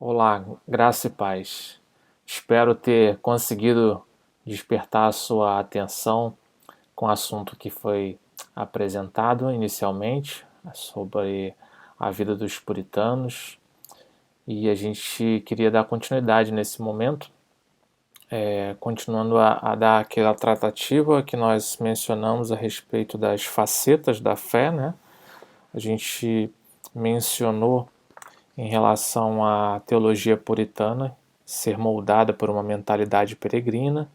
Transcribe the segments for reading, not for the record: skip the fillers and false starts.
Olá, graça e paz. Espero ter conseguido despertar a sua atenção com o assunto que foi apresentado inicialmente, sobre a vida dos puritanos, e a gente queria dar continuidade nesse momento, continuando a dar aquela tratativa que nós mencionamos a respeito das facetas da fé, né? A gente mencionou em relação à teologia puritana ser moldada por uma mentalidade peregrina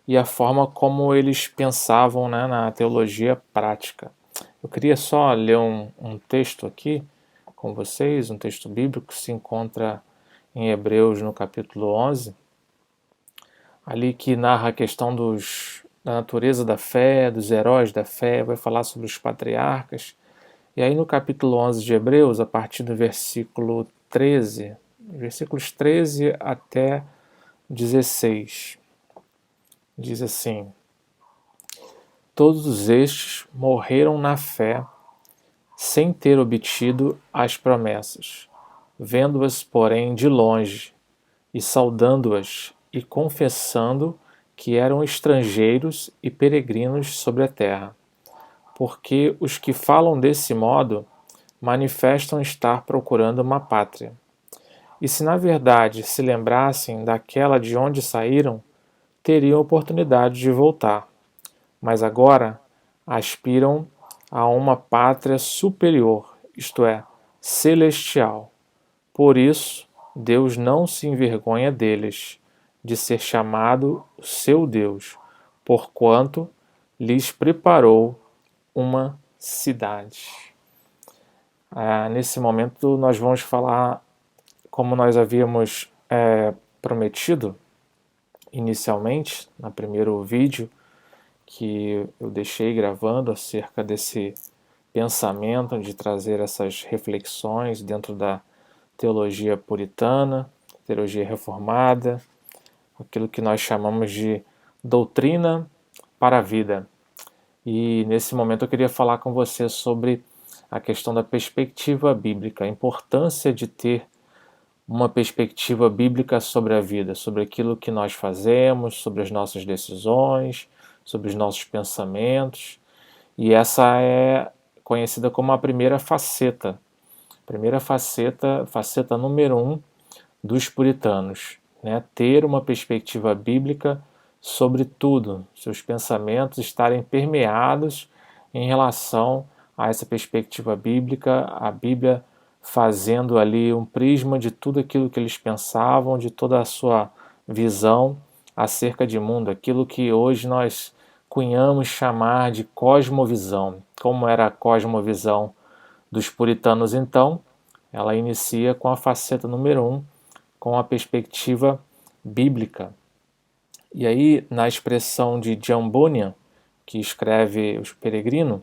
e a forma como eles pensavam, né, na teologia prática. Eu queria só ler um texto aqui com vocês, um texto bíblico que se encontra em Hebreus no capítulo 11, ali que narra a questão da natureza da fé, dos heróis da fé, vai falar sobre os patriarcas. E aí no capítulo 11 de Hebreus, a partir do versículo 13, versículos 13 até 16, diz assim: Todos estes morreram na fé, sem ter obtido as promessas, vendo-as, porém, de longe, e saudando-as, e confessando que eram estrangeiros e peregrinos sobre a terra. Porque os que falam desse modo manifestam estar procurando uma pátria. E se na verdade se lembrassem daquela de onde saíram, teriam oportunidade de voltar. Mas agora aspiram a uma pátria superior, isto é, celestial. Por isso, Deus não se envergonha deles, de ser chamado seu Deus, porquanto lhes preparou uma cidade. Nesse momento, nós vamos falar, como nós havíamos prometido inicialmente, no primeiro vídeo que eu deixei gravando acerca desse pensamento de trazer essas reflexões dentro da teologia puritana, teologia reformada, aquilo que nós chamamos de doutrina para a vida. E nesse momento eu queria falar com você sobre a questão da perspectiva bíblica, a importância de ter uma perspectiva bíblica sobre a vida, sobre aquilo que nós fazemos, sobre as nossas decisões, sobre os nossos pensamentos. E essa é conhecida como a primeira faceta. Primeira faceta, faceta número 1 dos puritanos, né? Ter uma perspectiva bíblica sobre tudo, seus pensamentos estarem permeados em relação a essa perspectiva bíblica, a Bíblia fazendo ali um prisma de tudo aquilo que eles pensavam, de toda a sua visão acerca de mundo, aquilo que hoje nós cunhamos chamar de cosmovisão. Como era a cosmovisão dos puritanos então? Ela inicia com a faceta número 1, com a perspectiva bíblica. E aí, na expressão de John Bunyan, que escreve Os Peregrinos,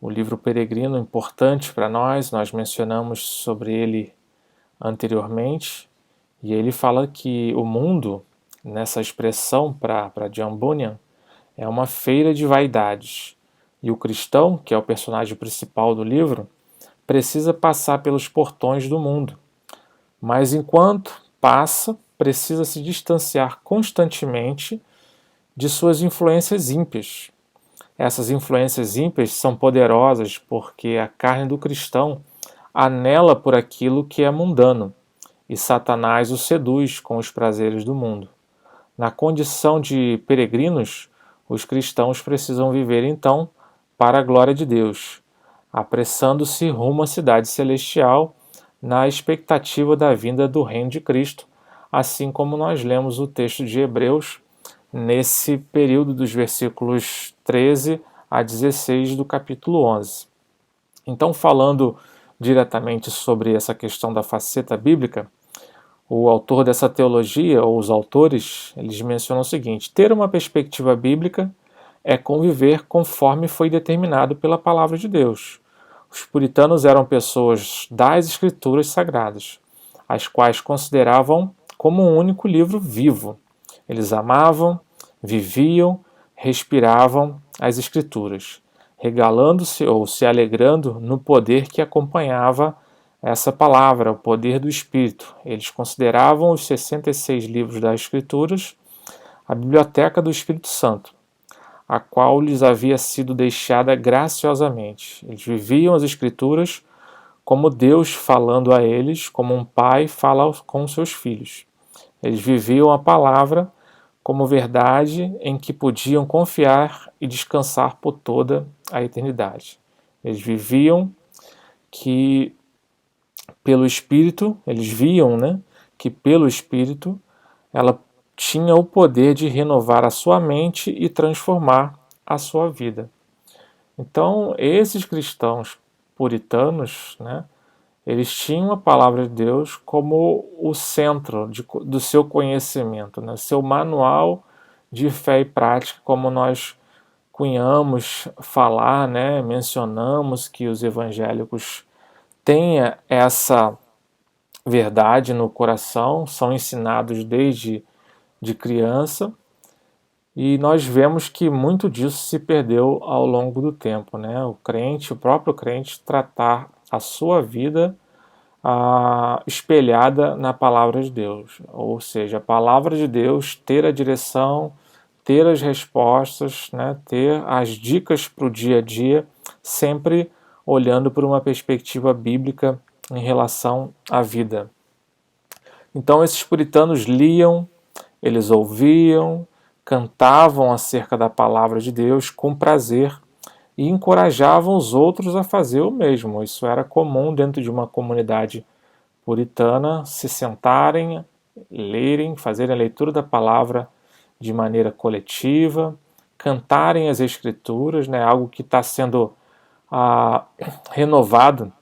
o livro Peregrino, importante para nós mencionamos sobre ele anteriormente, e ele fala que o mundo, nessa expressão para John Bunyan, é uma feira de vaidades, e o cristão, que é o personagem principal do livro, precisa passar pelos portões do mundo, mas enquanto passa, precisa se distanciar constantemente de suas influências ímpias. Essas influências ímpias são poderosas porque a carne do cristão anela por aquilo que é mundano, e Satanás o seduz com os prazeres do mundo. Na condição de peregrinos, os cristãos precisam viver então para a glória de Deus, apressando-se rumo à cidade celestial na expectativa da vinda do reino de Cristo, assim como nós lemos o texto de Hebreus nesse período dos versículos 13 a 16 do capítulo 11. Então, falando diretamente sobre essa questão da faceta bíblica, o autor dessa teologia, ou os autores, eles mencionam o seguinte: ter uma perspectiva bíblica é conviver conforme foi determinado pela palavra de Deus. Os puritanos eram pessoas das Escrituras Sagradas, as quais consideravam como um único livro vivo. Eles amavam, viviam, respiravam as Escrituras, regalando-se ou se alegrando no poder que acompanhava essa palavra, o poder do Espírito. Eles consideravam os 66 livros das Escrituras a biblioteca do Espírito Santo, a qual lhes havia sido deixada graciosamente. Eles viviam as Escrituras como Deus falando a eles, como um pai fala com seus filhos. Eles viviam a palavra como verdade em que podiam confiar e descansar por toda a eternidade. Eles viviam que pelo Espírito, eles viam, né, que pelo Espírito ela tinha o poder de renovar a sua mente e transformar a sua vida. Então, esses cristãos puritanos, né, eles tinham a palavra de Deus como o centro do seu conhecimento, né, seu manual de fé e prática, como nós cunhamos falar, né, mencionamos que os evangélicos têm essa verdade no coração, são ensinados desde de criança, e nós vemos que muito disso se perdeu ao longo do tempo, né? O crente, o próprio crente, tratar a sua vida espelhada na palavra de Deus, ou seja, a palavra de Deus, ter a direção, ter as respostas, né? Ter as dicas para o dia a dia, sempre olhando por uma perspectiva bíblica em relação à vida. Então esses puritanos liam, eles ouviam, cantavam acerca da palavra de Deus com prazer e encorajavam os outros a fazer o mesmo. Isso era comum dentro de uma comunidade puritana, se sentarem, lerem, fazerem a leitura da palavra de maneira coletiva, cantarem as escrituras, né, algo que está sendo renovado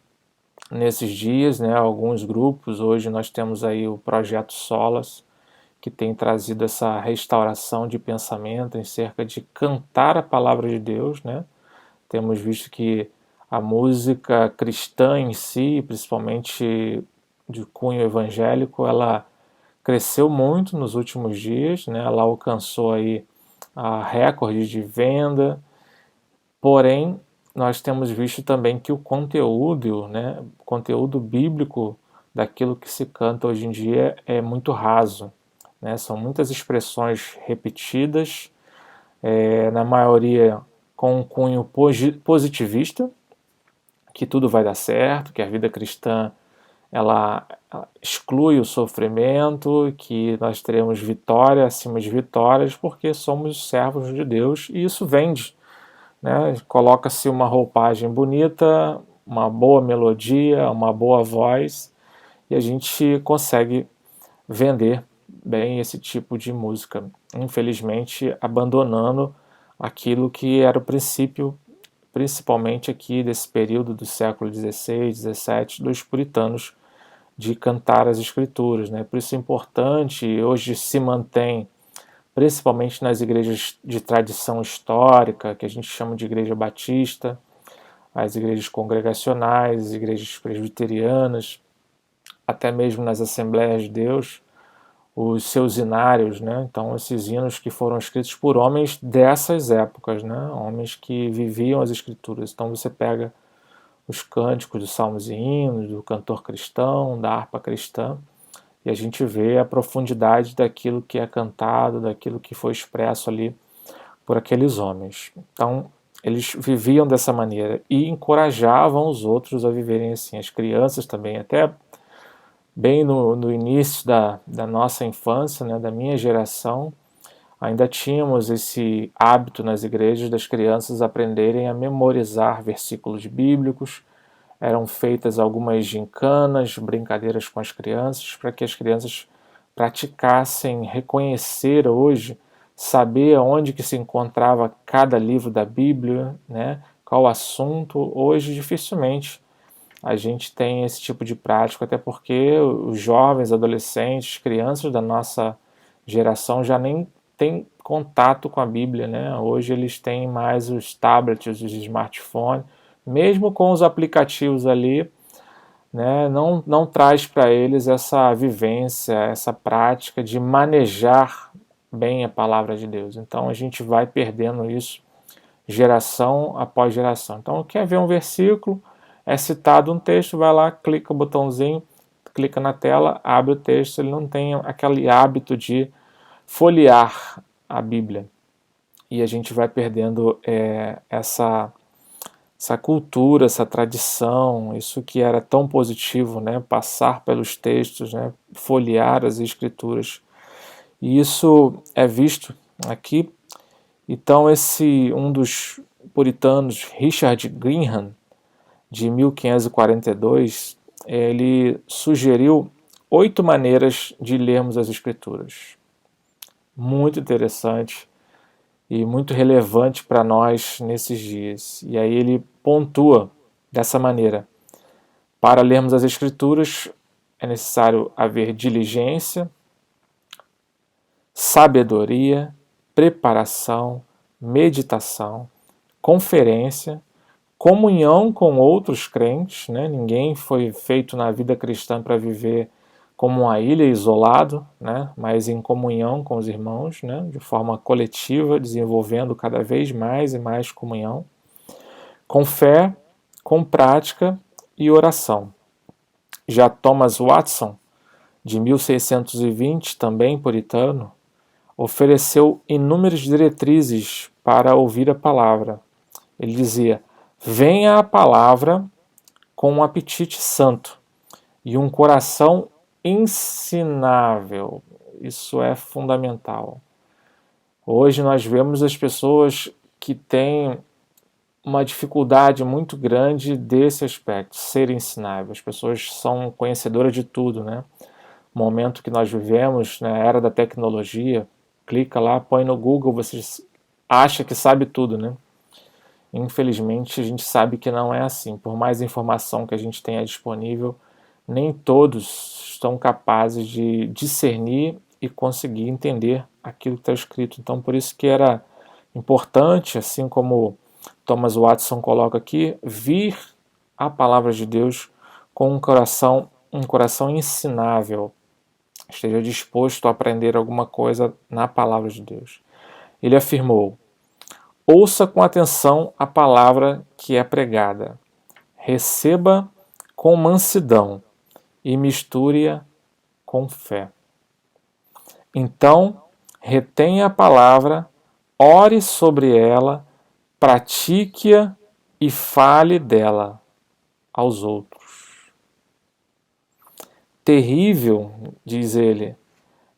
nesses dias, né, alguns grupos. Hoje nós temos aí o Projeto Solas, que tem trazido essa restauração de pensamento em cerca de cantar a palavra de Deus, né? Temos visto que a música cristã em si, principalmente de cunho evangélico, ela cresceu muito nos últimos dias, né? Ela alcançou aí a recorde de venda, porém nós temos visto também que o conteúdo, né, conteúdo bíblico daquilo que se canta hoje em dia é muito raso, né? São muitas expressões repetidas, na maioria com um cunho positivista, que tudo vai dar certo, que a vida cristã ela exclui o sofrimento, que nós teremos vitória acima de vitórias, porque somos servos de Deus, e isso vende, né? Coloca-se uma roupagem bonita, uma boa melodia, uma boa voz, e a gente consegue vender bem esse tipo de música, infelizmente abandonando aquilo que era o princípio, principalmente aqui desse período do século XVI, XVII, dos puritanos, de cantar as escrituras, né? Por isso é importante, hoje se mantém, principalmente nas igrejas de tradição histórica, que a gente chama de igreja batista, as igrejas congregacionais, as igrejas presbiterianas, até mesmo nas Assembleias de Deus, os seus hinários, né? Então esses hinos que foram escritos por homens dessas épocas, né? Homens que viviam as escrituras. Então você pega os cânticos dos salmos e hinos, do cantor cristão, da harpa cristã, e a gente vê a profundidade daquilo que é cantado, daquilo que foi expresso ali por aqueles homens. Então eles viviam dessa maneira e encorajavam os outros a viverem assim, as crianças também, até bem no início da nossa infância, né, da minha geração, ainda tínhamos esse hábito nas igrejas das crianças aprenderem a memorizar versículos bíblicos. Eram feitas algumas gincanas, brincadeiras com as crianças, para que as crianças praticassem reconhecer hoje, saber onde que se encontrava cada livro da Bíblia, né, qual assunto. Hoje dificilmente a gente tem esse tipo de prática, até porque os jovens, adolescentes, crianças da nossa geração já nem têm contato com a Bíblia, né? Hoje eles têm mais os tablets, os smartphones, mesmo com os aplicativos ali, né? Não traz para eles essa vivência, essa prática de manejar bem a palavra de Deus. Então a gente vai perdendo isso geração após geração. Então quer ver um versículo, é citado um texto, vai lá, clica o botãozinho, clica na tela, abre o texto, ele não tem aquele hábito de folhear a Bíblia. E a gente vai perdendo essa cultura, essa tradição, isso que era tão positivo, né? Passar pelos textos, né? Folhear as escrituras. E isso é visto aqui. Então um dos puritanos, Richard Greenham, de 1542, ele sugeriu 8 maneiras de lermos as escrituras. Muito interessante e muito relevante para nós nesses dias. E aí ele pontua dessa maneira: para lermos as escrituras é necessário haver diligência, sabedoria, preparação, meditação, conferência, comunhão com outros crentes, né? Ninguém foi feito na vida cristã para viver como uma ilha, isolado, né? Mas em comunhão com os irmãos, né? De forma coletiva, desenvolvendo cada vez mais e mais comunhão, com fé, com prática e oração. Já Thomas Watson, de 1620, também puritano, ofereceu inúmeras diretrizes para ouvir a palavra. Ele dizia: venha a palavra com um apetite santo e um coração ensinável. Isso é fundamental. Hoje nós vemos as pessoas que têm uma dificuldade muito grande desse aspecto, ser ensinável. As pessoas são conhecedoras de tudo, né? O momento que nós vivemos, na era da tecnologia, clica lá, põe no Google, você acha que sabe tudo, né? Infelizmente, a gente sabe que não é assim. Por mais informação que a gente tenha disponível, nem todos estão capazes de discernir e conseguir entender aquilo que está escrito. Então, por isso que era importante, assim como Thomas Watson coloca aqui, vir a palavra de Deus com um coração ensinável. Esteja disposto a aprender alguma coisa na palavra de Deus. Ele afirmou: ouça com atenção a palavra que é pregada. Receba com mansidão e misture-a com fé. Então, retenha a palavra, ore sobre ela, pratique-a e fale dela aos outros. Terrível, diz ele,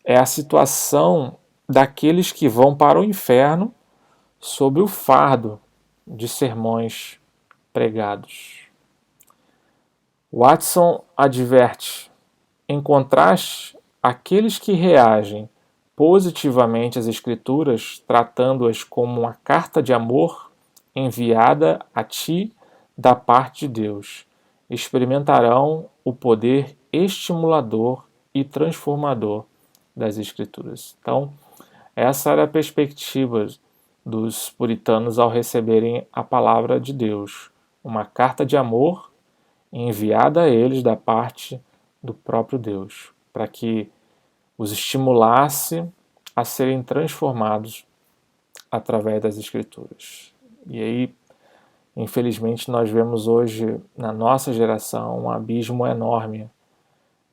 é a situação daqueles que vão para o inferno sob o fardo de sermões pregados. Watson adverte: em contraste, aqueles que reagem positivamente às Escrituras, tratando-as como uma carta de amor enviada a ti da parte de Deus, experimentarão o poder estimulador e transformador das Escrituras. Então, essa era a perspectiva dos puritanos ao receberem a palavra de Deus, uma carta de amor enviada a eles da parte do próprio Deus, para que os estimulasse a serem transformados através das Escrituras. E aí, infelizmente, nós vemos hoje, na nossa geração, um abismo enorme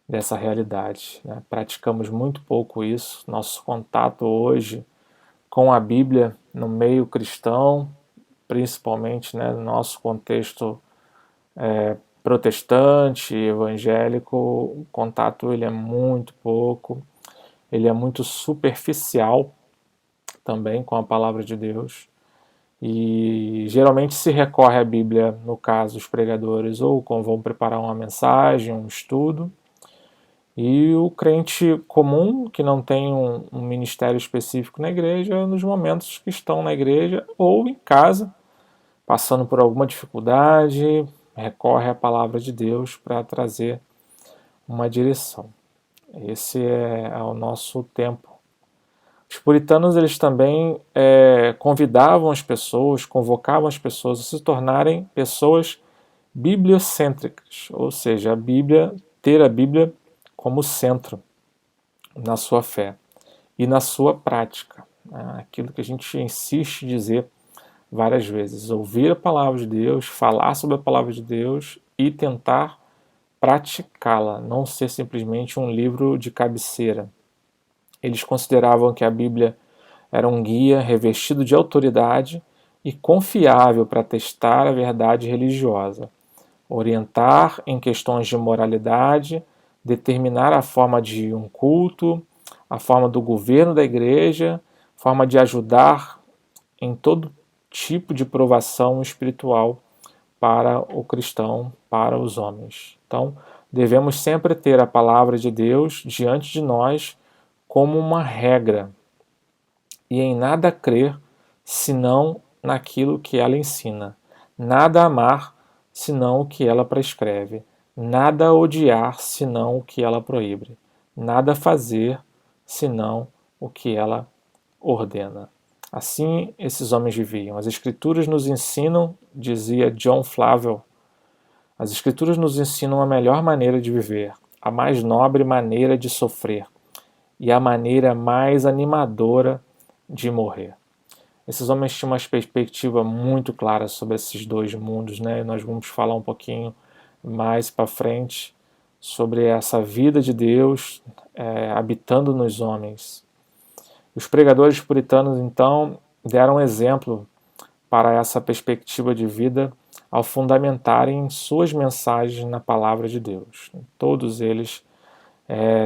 dessa realidade, né? Praticamos muito pouco isso. Nosso contato hoje com a Bíblia no meio cristão, principalmente, né, no nosso contexto protestante, evangélico, o contato ele é muito pouco, ele é muito superficial também com a palavra de Deus. E geralmente se recorre à Bíblia, no caso, os pregadores, ou como vão preparar uma mensagem, um estudo, e o crente comum, que não tem um ministério específico na igreja, nos momentos que estão na igreja ou em casa, passando por alguma dificuldade, recorre à palavra de Deus para trazer uma direção. Esse é o nosso tempo. Os puritanos eles também convidavam as pessoas, convocavam as pessoas a se tornarem pessoas bibliocêntricas, ou seja, ter a Bíblia como centro na sua fé e na sua prática. Aquilo que a gente insiste em dizer várias vezes: ouvir a palavra de Deus, falar sobre a palavra de Deus e tentar praticá-la, não ser simplesmente um livro de cabeceira. Eles consideravam que a Bíblia era um guia revestido de autoridade e confiável para testar a verdade religiosa, orientar em questões de moralidade, determinar a forma de um culto, a forma do governo da igreja, forma de ajudar em todo tipo de provação espiritual para o cristão, para os homens. Então, devemos sempre ter a palavra de Deus diante de nós como uma regra e em nada crer senão naquilo que ela ensina, nada amar senão o que ela prescreve, nada odiar senão o que ela proíbe, nada fazer senão o que ela ordena. Assim esses homens viviam. As Escrituras nos ensinam, dizia John Flavel, as Escrituras nos ensinam a melhor maneira de viver, a mais nobre maneira de sofrer e a maneira mais animadora de morrer. Esses homens tinham uma perspectiva muito clara sobre esses dois mundos, né? Nós vamos falar um pouquinho mais para frente sobre essa vida de Deus habitando nos homens. Os pregadores puritanos, então, deram exemplo para essa perspectiva de vida ao fundamentarem suas mensagens na palavra de Deus. Todos eles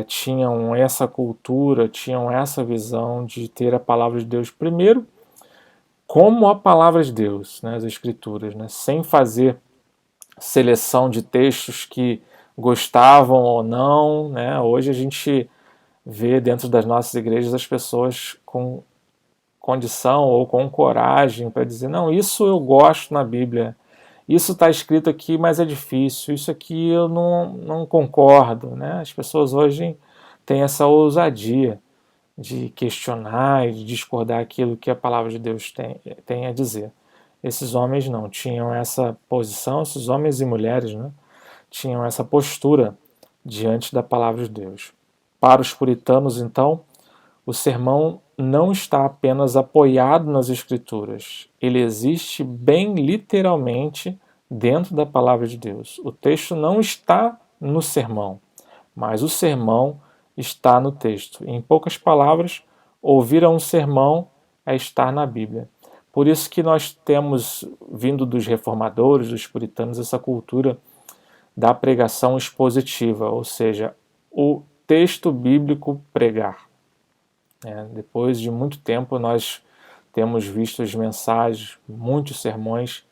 tinham essa cultura, tinham essa visão de ter a palavra de Deus primeiro como a palavra de Deus, né, as Escrituras, né, sem fazer seleção de textos que gostavam ou não. Né. Hoje a gente vê dentro das nossas igrejas as pessoas com condição ou com coragem para dizer, não, isso eu gosto na Bíblia, isso está escrito aqui, mas é difícil, isso aqui eu não concordo. Né? As pessoas hoje têm essa ousadia de questionar e de discordar aquilo que a palavra de Deus tem a dizer. Esses homens não tinham essa posição, esses homens e mulheres, né, tinham essa postura diante da palavra de Deus. Para os puritanos, então, o sermão não está apenas apoiado nas Escrituras, ele existe bem literalmente dentro da palavra de Deus. O texto não está no sermão, mas o sermão está no texto. Em poucas palavras, ouvir a um sermão é estar na Bíblia. Por isso que nós temos, vindo dos reformadores, dos puritanos, essa cultura da pregação expositiva, ou seja, o texto bíblico pregar. Depois de muito tempo, nós temos visto as mensagens, muitos sermões,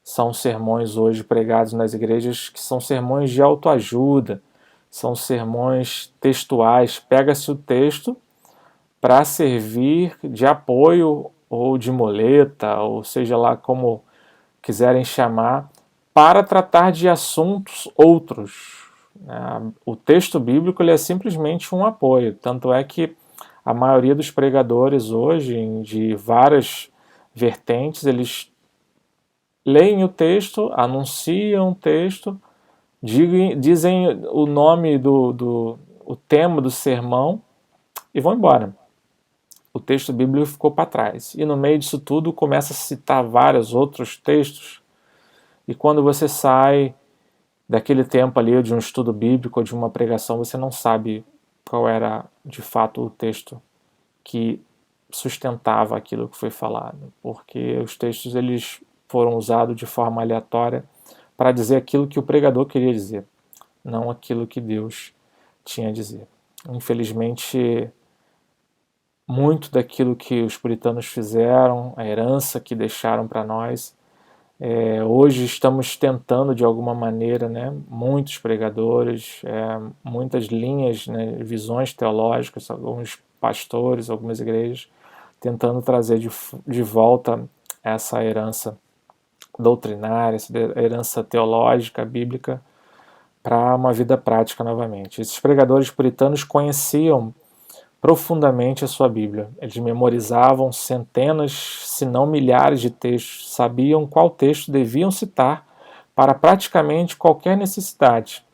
são sermões hoje pregados nas igrejas que são sermões de autoajuda, são sermões textuais. Pega-se o texto para servir de apoio ou de muleta, ou seja lá como quiserem chamar, para tratar de assuntos outros. O texto bíblico ele é simplesmente um apoio, tanto é que a maioria dos pregadores hoje, de várias vertentes, eles leem o texto, anunciam o texto, dizem o nome o tema do sermão e vão embora. O texto bíblico ficou para trás. E no meio disso tudo começa a citar vários outros textos. E quando você sai daquele tempo ali de um estudo bíblico ou de uma pregação, você não sabe qual era de fato o texto que sustentava aquilo que foi falado, porque os textos eles foram usados de forma aleatória para dizer aquilo que o pregador queria dizer, não aquilo que Deus tinha a dizer. Infelizmente, muito daquilo que os puritanos fizeram, a herança que deixaram para nós, hoje estamos tentando de alguma maneira, né, muitos pregadores, muitas linhas, né, visões teológicas, alguns pastores, algumas igrejas, tentando trazer de volta essa herança doutrinária, essa herança teológica, bíblica, para uma vida prática novamente. Esses pregadores puritanos conheciam profundamente a sua Bíblia. Eles memorizavam centenas, se não milhares de textos, sabiam qual texto deviam citar para praticamente qualquer necessidade.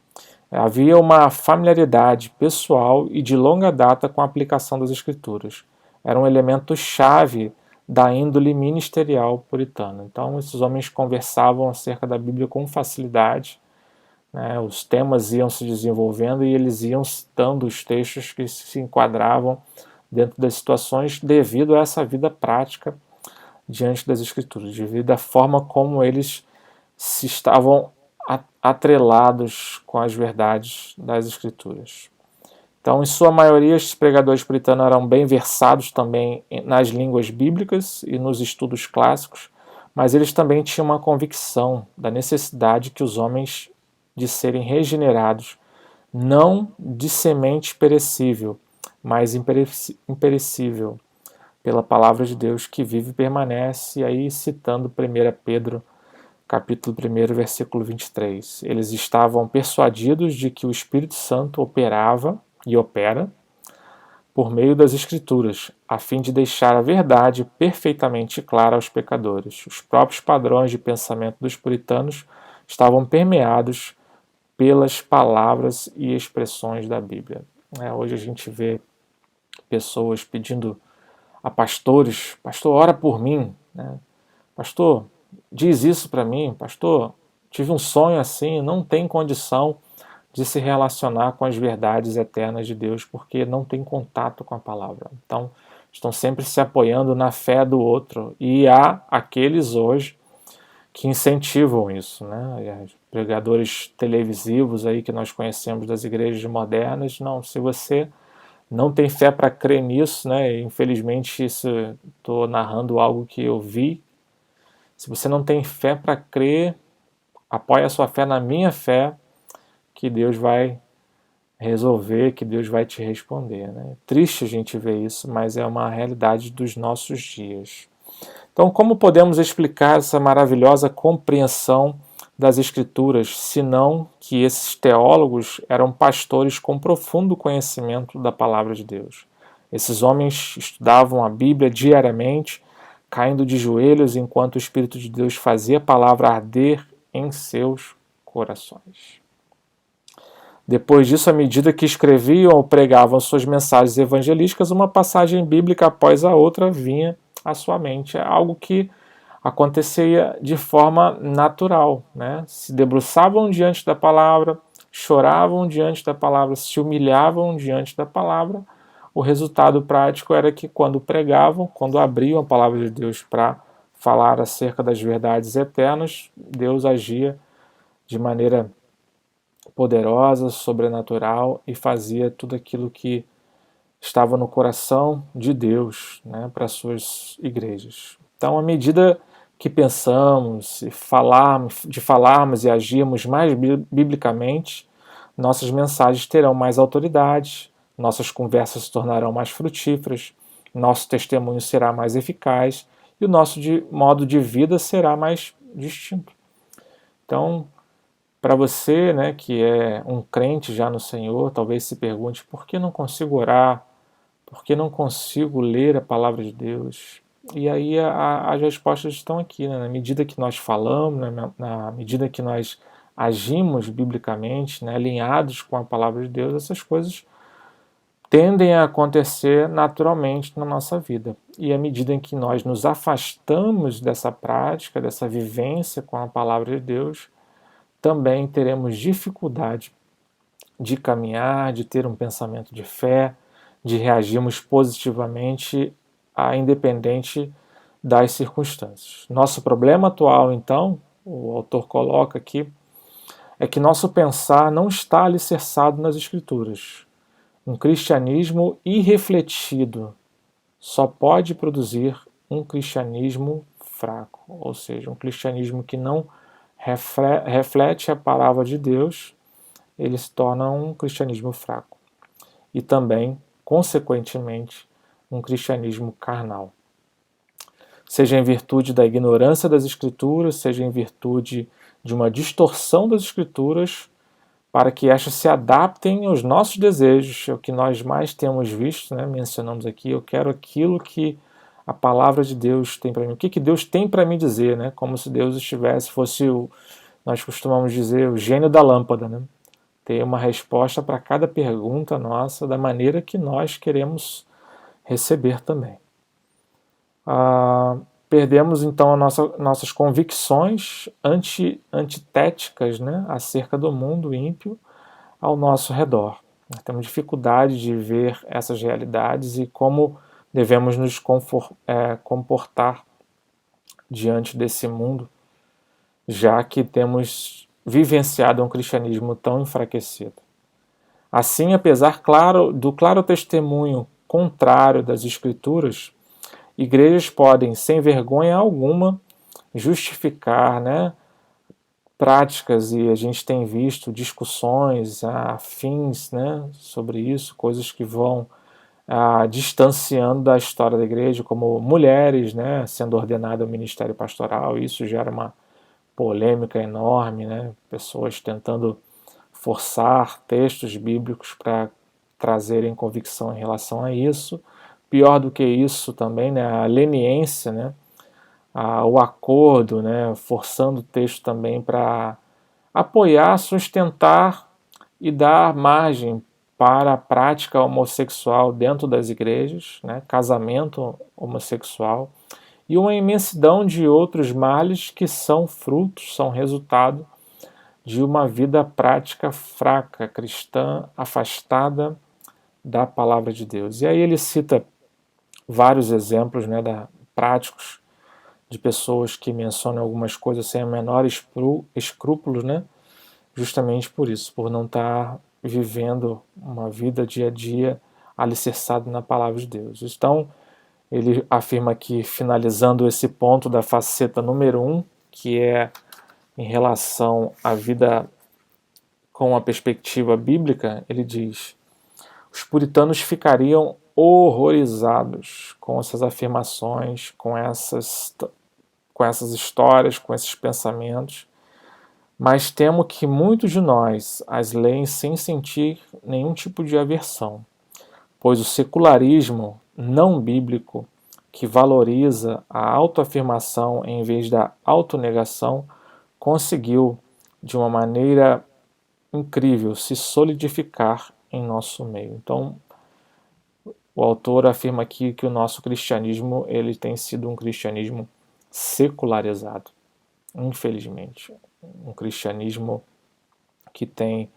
Havia uma familiaridade pessoal e de longa data com a aplicação das Escrituras. Era um elemento chave da índole ministerial puritana. Então, esses homens conversavam acerca da Bíblia com facilidade né? Os temas iam se desenvolvendo e eles iam citando os textos que se enquadravam dentro das situações devido a essa vida prática diante das Escrituras, devido à forma como eles se estavam atrelados com as verdades das Escrituras. Então, em sua maioria, estes pregadores puritanos eram bem versados também nas línguas bíblicas e nos estudos clássicos, mas eles também tinham uma convicção da necessidade que os homens de serem regenerados, não de semente perecível, mas imperecível, pela palavra de Deus que vive e permanece, e aí citando 1 Pedro, capítulo 1, versículo 23. Eles estavam persuadidos de que o Espírito Santo operava e opera por meio das Escrituras, a fim de deixar a verdade perfeitamente clara aos pecadores. Os próprios padrões de pensamento dos puritanos estavam permeados pelas palavras e expressões da Bíblia. Hoje a gente vê pessoas pedindo a pastores: pastor, ora por mim, né? Pastor, diz isso para mim, pastor, tive um sonho assim, não tem condição de se relacionar com as verdades eternas de Deus, porque não tem contato com a palavra. Então, estão sempre se apoiando na fé do outro. E há aqueles hoje que incentivam isso, né? Pregadores televisivos aí que nós conhecemos das igrejas modernas, não, se você não tem fé para crer nisso, né? Infelizmente, isso estou narrando algo que eu vi. Se você não tem fé para crer, apoie a sua fé na minha fé, que Deus vai resolver, que Deus vai te responder, né? Triste a gente ver isso, mas é uma realidade dos nossos dias. Então, como podemos explicar essa maravilhosa compreensão das Escrituras, senão que esses teólogos eram pastores com profundo conhecimento da palavra de Deus? Esses homens estudavam a Bíblia diariamente, caindo de joelhos enquanto o Espírito de Deus fazia a palavra arder em seus corações. Depois disso, à medida que escreviam ou pregavam suas mensagens evangelísticas, uma passagem bíblica após a outra vinha à sua mente. É algo que acontecia de forma natural, né? Se debruçavam diante da palavra, choravam diante da palavra, se humilhavam diante da palavra. O resultado prático era que quando pregavam, quando abriam a palavra de Deus para falar acerca das verdades eternas, Deus agia de maneira poderosa, sobrenatural, e fazia tudo aquilo que estava no coração de Deus, né, para as suas igrejas. Então, à medida que pensamos e falarmos e agirmos mais biblicamente, nossas mensagens terão mais autoridade, nossas conversas se tornarão mais frutíferas, nosso testemunho será mais eficaz e o nosso modo de vida será mais distinto. Então, para você, né, que é um crente já no Senhor, talvez se pergunte: por que não consigo orar? Por que não consigo ler a palavra de Deus? E aí as respostas estão aqui, né? Na medida que nós falamos, né, na medida que nós agimos biblicamente, né, alinhados com a palavra de Deus, essas coisas tendem a acontecer naturalmente na nossa vida. E à medida em que nós nos afastamos dessa prática, dessa vivência com a palavra de Deus, também teremos dificuldade de caminhar, de ter um pensamento de fé, de reagirmos positivamente a independente das circunstâncias. Nosso problema atual, então, o autor coloca aqui, é que nosso pensar não está alicerçado nas Escrituras. Um cristianismo irrefletido só pode produzir um cristianismo fraco, ou seja, um cristianismo que não reflete a palavra de Deus, ele se torna um cristianismo fraco. E também, consequentemente, um cristianismo carnal. Seja em virtude da ignorância das Escrituras, seja em virtude de uma distorção das Escrituras, para que estas se adaptem aos nossos desejos, é o que nós mais temos visto, né? Mencionamos aqui: eu quero aquilo que a palavra de Deus tem para mim. O que Deus tem para me dizer, né? Como se Deus fosse nós costumamos dizer, o gênio da lâmpada, né? Ter uma resposta para cada pergunta nossa da maneira que nós queremos receber também. perdemos então nossas convicções antitéticas, né, acerca do mundo ímpio ao nosso redor. Nós temos dificuldade de ver essas realidades e como devemos nos comportar diante desse mundo, já que temos vivenciado um cristianismo tão enfraquecido. Assim, apesar do claro testemunho contrário das Escrituras, igrejas podem, sem vergonha alguma, justificar, né, práticas, e a gente tem visto discussões afins, né, sobre isso, coisas que vão distanciando da história da igreja, como mulheres, né, sendo ordenadas ao ministério pastoral. Isso gera uma polêmica enorme, né, pessoas tentando forçar textos bíblicos para trazerem convicção em relação a isso. Pior do que isso também, né, a leniência, né, o acordo, né, forçando o texto também para apoiar, sustentar e dar margem para a prática homossexual dentro das igrejas, né, casamento homossexual, e uma imensidão de outros males que são frutos, são resultado de uma vida prática fraca, cristã, afastada da palavra de Deus. E aí ele cita vários exemplos, né, práticos de pessoas que mencionam algumas coisas sem a menor escrúpulos, né, justamente por isso, por não estar vivendo uma vida dia a dia alicerçado na palavra de Deus. Então, ele afirma aqui, finalizando esse ponto da faceta número 1, que é em relação à vida com a perspectiva bíblica, ele diz: os puritanos ficariam horrorizados com essas afirmações, com essas histórias, com esses pensamentos, mas temo que muitos de nós as leem sem sentir nenhum tipo de aversão, pois o secularismo não bíblico, que valoriza a autoafirmação em vez da autonegação, conseguiu, de uma maneira incrível, se solidificar em nosso meio. Então, o autor afirma aqui que o nosso cristianismo ele tem sido um cristianismo secularizado, infelizmente. Um cristianismo que tem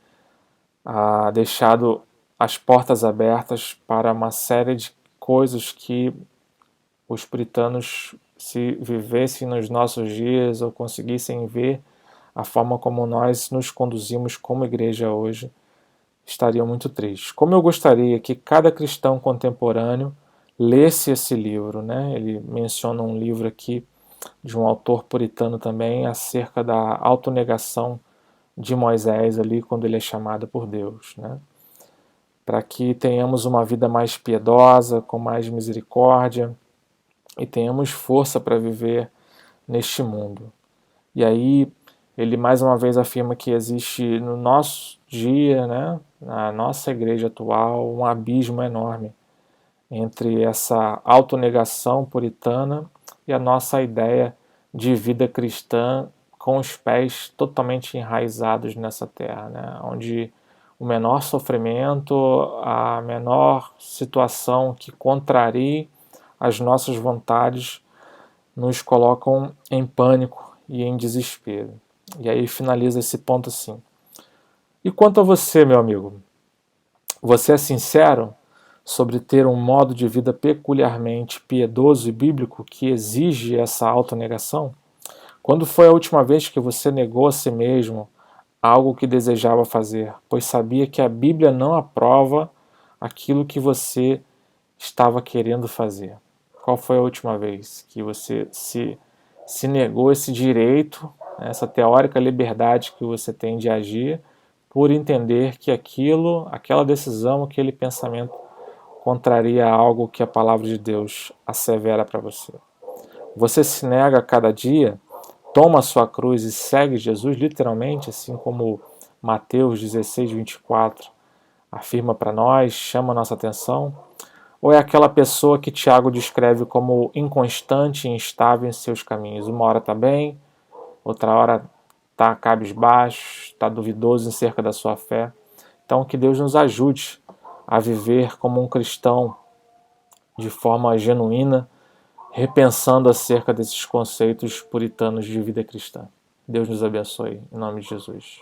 deixado as portas abertas para uma série de coisas que os puritanos, se vivessem nos nossos dias ou conseguissem ver a forma como nós nos conduzimos como igreja hoje, estariam muito tristes. Como eu gostaria que cada cristão contemporâneo lesse esse livro, né? Ele menciona um livro aqui de um autor puritano também acerca da autonegação de Moisés ali quando ele é chamado por Deus, né? Para que tenhamos uma vida mais piedosa, com mais misericórdia e tenhamos força para viver neste mundo. E aí ele mais uma vez afirma que existe no nosso dia, né, na nossa igreja atual, um abismo enorme entre essa autonegação puritana e a nossa ideia de vida cristã com os pés totalmente enraizados nessa terra, né, onde o menor sofrimento, a menor situação que contrarie as nossas vontades nos colocam em pânico e em desespero. E aí finaliza esse ponto assim: e quanto a você, meu amigo? Você é sincero sobre ter um modo de vida peculiarmente piedoso e bíblico que exige essa autonegação? Quando foi a última vez que você negou a si mesmo algo que desejava fazer, pois sabia que a Bíblia não aprova aquilo que você estava querendo fazer? Qual foi a última vez que você se negou esse direito, essa teórica liberdade que você tem de agir, por entender que aquela decisão, aquele pensamento contraria algo que a palavra de Deus assevera para você? Você se nega a cada dia, toma a sua cruz e segue Jesus literalmente, assim como Mateus 16, 24 afirma para nós, chama a nossa atenção? Ou é aquela pessoa que Tiago descreve como inconstante e instável em seus caminhos? Uma hora está bem, outra hora está cabisbaixo, está duvidoso em cerca da sua fé. Então que Deus nos ajude a viver como um cristão de forma genuína, repensando acerca desses conceitos puritanos de vida cristã. Deus nos abençoe, em nome de Jesus.